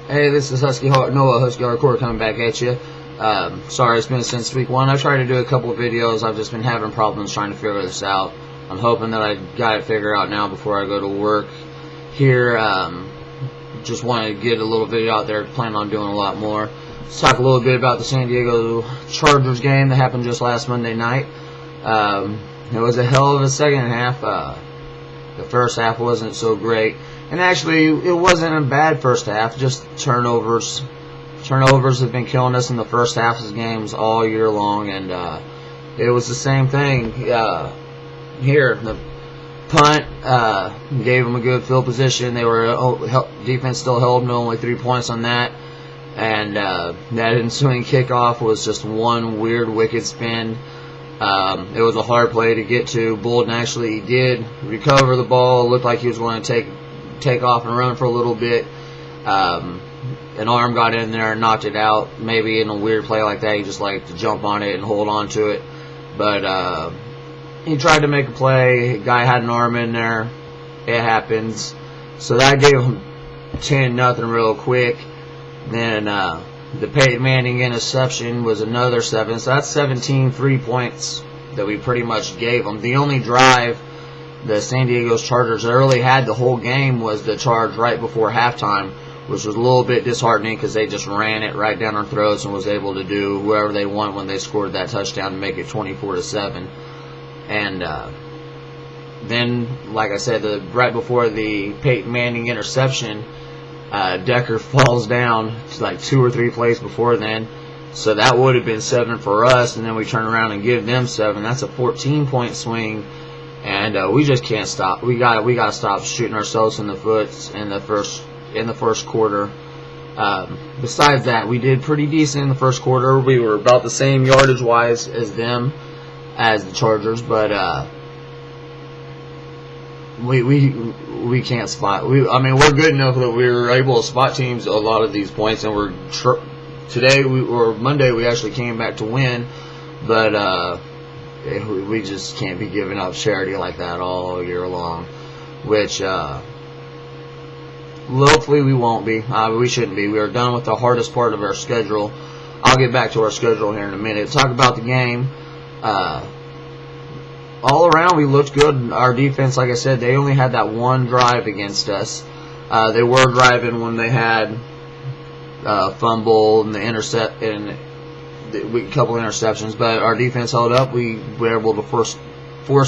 Hey, this is Noah Husky Hardcore coming back at you. Sorry, it's been since week 1. I've tried to do a couple of videos. I've just been having problems trying to figure this out. I'm hoping that I got it figured out now before I go to work here. Just want to get a little video out there. Plan on doing a lot more. Let's talk a little bit about the San Diego Chargers game that happened just last Monday night. It was a hell of a second half. The first half wasn't so great. And actually, it wasn't a bad first half, just turnovers. Turnovers have been killing us in the first half of the games all year long, and it was the same thing here. The punt gave them a good field position. They were defense still held them to only 3 points on that, and that ensuing kickoff was just one weird, wicked spin. It was a hard play to get to. Bolden actually did recover the ball. It looked like he was going to take off and run for a little bit. An arm got in there and knocked it out. Maybe in a weird play like that, he just liked to jump on it and hold on to it. But he tried to make a play. Guy had an arm in there. It happens. So that gave him 10-0 real quick. Then the Peyton Manning interception was another 7. So that's 17 free points that we pretty much gave them. The only drive the San Diego Chargers early had the whole game was the charge right before halftime, which was a little bit disheartening because they just ran it right down our throats and was able to do whoever they want when they scored that touchdown to make it 24-7. And then, like I said, right before the Peyton Manning interception, Decker falls down like 2 or 3 plays before then. So that would have been 7 for us, and then we turn around and give them 7. That's a 14-point swing. And we just can't stop. We got to stop shooting ourselves in the foot in the first quarter. Besides that, we did pretty decent in the first quarter. We were about the same yardage wise as the Chargers, but we can't spot. I mean, we're good enough that we were able to spot teams a lot of these points, and Monday we actually came back to win, but. We just can't be giving up charity like that all year long, which hopefully we won't be. We shouldn't be. We are done with the hardest part of our schedule. I'll get back to our schedule here in a minute. Talk about the game. All around, we looked good. Our defense, like I said, they only had that one drive against us. They were driving when they had fumble and the intercept and a couple interceptions, but our defense held up. We were able to force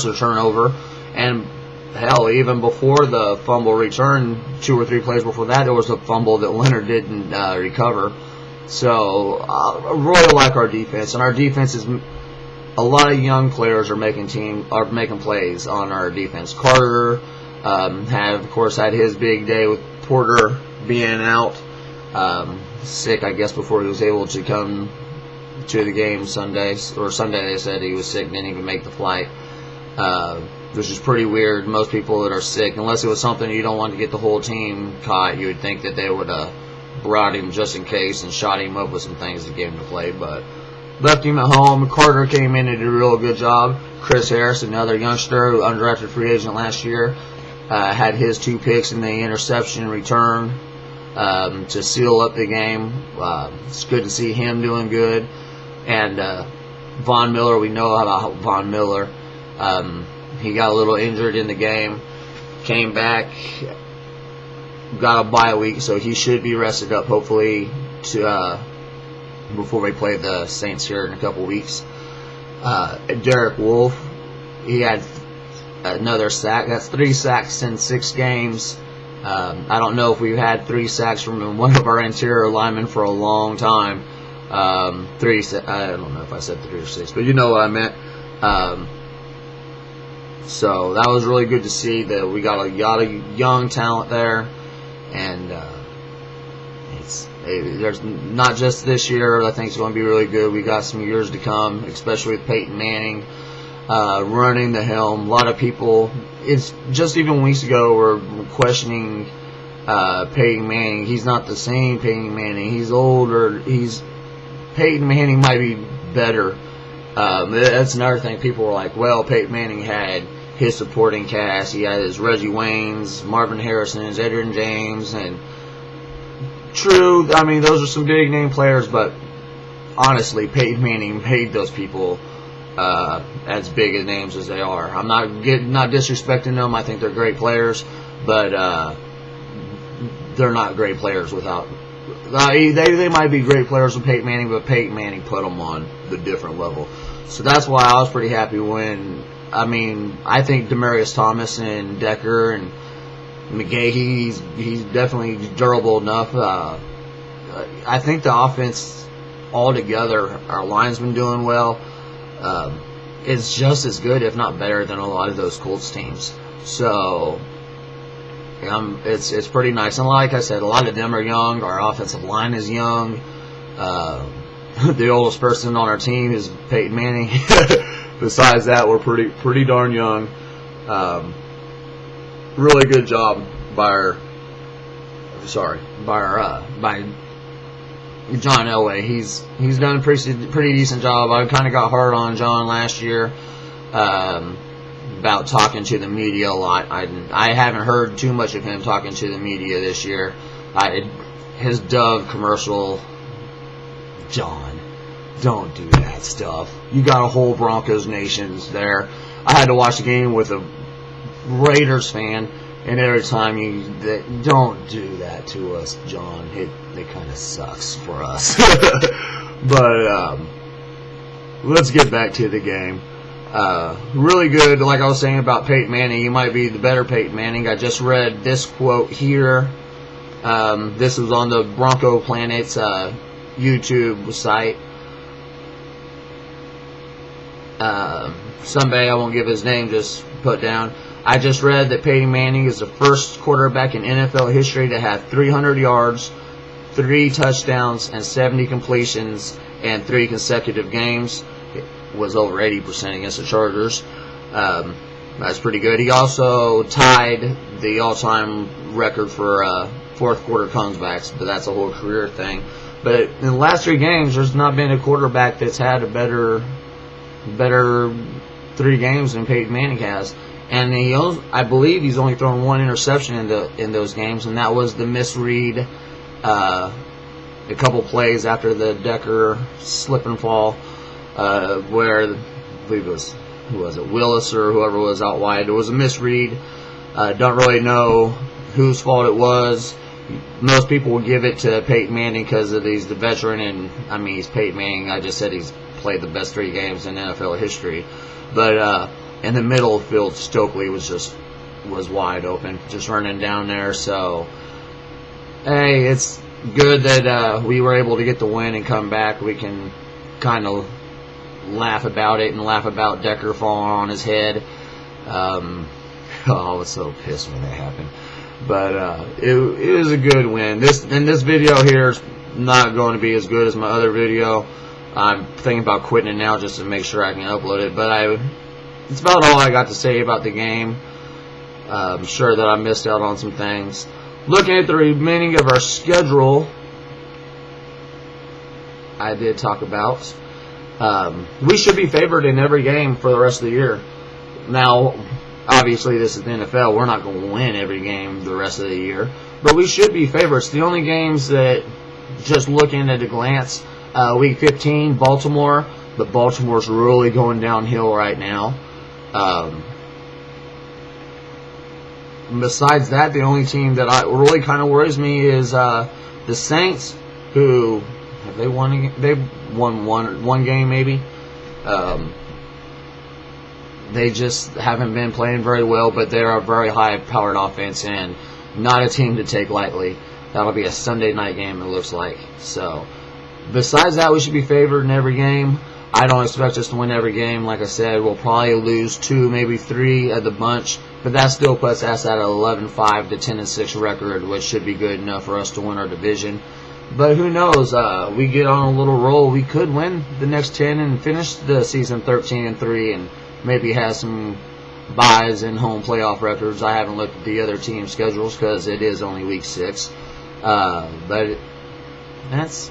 a turnover, and hell, even before the fumble return, 2 or 3 plays before that, there was a fumble that Leonard didn't recover. So I really like our defense, and our defense is a lot of young players are making plays on our defense. Carter of course had his big day with Porter being out sick, I guess, before he was able to come to the game Sunday they said he was sick, didn't even make the flight, which is pretty weird. Most people that are sick, unless it was something you don't want to get the whole team caught, you would think that they would have brought him just in case and shot him up with some things to get him to play, but left him at home. Carter came in and did a real good job. Chris Harris, another youngster, undrafted free agent last year, had his 2 picks in the interception return to seal up the game. It's good to see him doing good. And Von Miller, we know about Von Miller. He got a little injured in the game, came back, got a bye week, so he should be rested up, hopefully, before we play the Saints here in a couple weeks. Derek Wolfe, he had another sack. That's 3 sacks in 6 games. I don't know if we've had 3 sacks from one of our interior linemen for a long time. I don't know if I said 3 or 6, but you know what I meant. So that was really good to see that we got a lot of young talent there, and there's not just this year. I think it's going to be really good. We got some years to come, especially with Peyton Manning running the helm. A lot of people, it's just even weeks ago, were questioning Peyton Manning. He's not the same Peyton Manning. He's older. Peyton Manning might be better. That's another thing. People were like, well, Peyton Manning had his supporting cast. He had his Reggie Waynes, Marvin Harrisons, Edgerrin James, and true, I mean, those are some big name players, but honestly, Peyton Manning made those people as big a names as they are. I'm not disrespecting them. I think they're great players, but they're not great players without. They might be great players with Peyton Manning, but Peyton Manning put them on the different level. So that's why I was pretty happy when. I mean, I think Demaryius Thomas and Decker and McGahee, he's definitely durable enough. I think the offense altogether, our line's been doing well. It's just as good, if not better, than a lot of those Colts teams. So it's pretty nice. And like I said, a lot of them are young. Our offensive line is young. The oldest person on our team is Peyton Manning. Besides that, we're pretty darn young. Really good job by John Elway. He's done a pretty decent job. I kind of got hard on John last year about talking to the media a lot. I haven't heard too much of him talking to the media this year. His Dove commercial, John, don't do that stuff. You got a whole Broncos nations there. I had to watch the game with a Raiders fan, and every time don't do that to us, John. It kind of sucks for us. But let's get back to the game. Really good, like I was saying about Peyton Manning. He might be the better Peyton Manning. I just read this quote here. This was on the Bronco Planet's YouTube site. Somebody, I won't give his name, just put down. I just read that Peyton Manning is the first quarterback in NFL history to have 300 yards, 3 touchdowns, and 70 completions in 3 consecutive games. It was over 80% against the Chargers. That's pretty good. He also tied the all-time record for fourth quarter comebacks, but that's a whole career thing. But in the last 3 games, there's not been a quarterback that's had a better 3 games than Peyton Manning has. And I believe he's only thrown 1 interception in those games, and that was the misread a couple plays after the Decker slip and fall, where I believe it was, who was it, Willis or whoever was out wide. It was a misread. Don't really know whose fault it was. Most people will give it to Peyton Manning because he's the veteran, and I mean, he's Peyton Manning. I just said he's played the best 3 games in NFL history. But in the middle of the field, Stokely was wide open, just running down there. So, hey, it's good that we were able to get the win and come back. We can kind of laugh about it and laugh about Decker falling on his head. I was so pissed when that happened. But it was a good win. This video here is not going to be as good as my other video. I'm thinking about quitting it now just to make sure I can upload it. But it's about all I got to say about the game. I'm sure that I missed out on some things. Looking at the remaining of our schedule, I did talk about. We should be favored in every game for the rest of the year. Now, obviously, this is the NFL. We're not going to win every game the rest of the year. But we should be favorites. The only games that, just looking at a glance, Week 15, Baltimore. But Baltimore's really going downhill right now. Besides that, the only team that really kind of worries me is the Saints, who have they won? They've won one game maybe. They just haven't been playing very well, but they're a very high-powered offense and not a team to take lightly. That'll be a Sunday night game, it looks like. So, besides that, we should be favored in every game. I don't expect us to win every game. Like I said, we'll probably lose 2, maybe 3 at the bunch, but that still puts us at an 11-5 to 10-6 record, which should be good enough for us to win our division. But who knows? We get on a little roll. We could win the next 10 and finish the season 13-3, and maybe have some buys and home playoff records. I haven't looked at the other team schedules because it is only week 6. But that's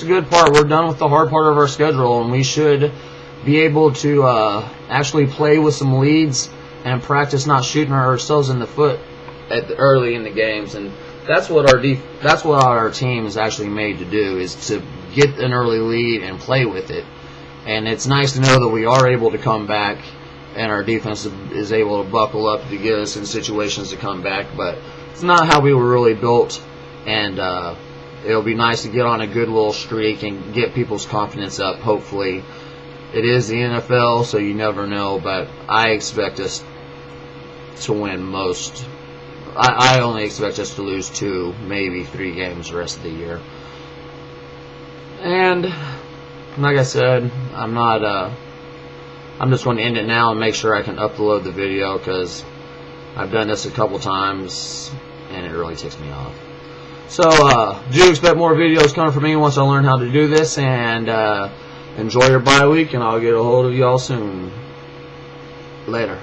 a good part. We're done with the hard part of our schedule, and we should be able to actually play with some leads and practice not shooting ourselves in the foot early in the games. And that's what our team is actually made to do, is to get an early lead and play with it. And it's nice to know that we are able to come back, and our defense is able to buckle up to get us in situations to come back. But it's not how we were really built, and it'll be nice to get on a good little streak and get people's confidence up, hopefully. It is the NFL, so you never know, but I expect us to win most. I only expect us to lose 2, maybe 3 games the rest of the year. And like I said, I'm just going to end it now and make sure I can upload the video, because I've done this a couple times and it really ticks me off. So do expect more videos coming from me once I learn how to do this, and enjoy your bye week, and I'll get a hold of y'all soon. Later.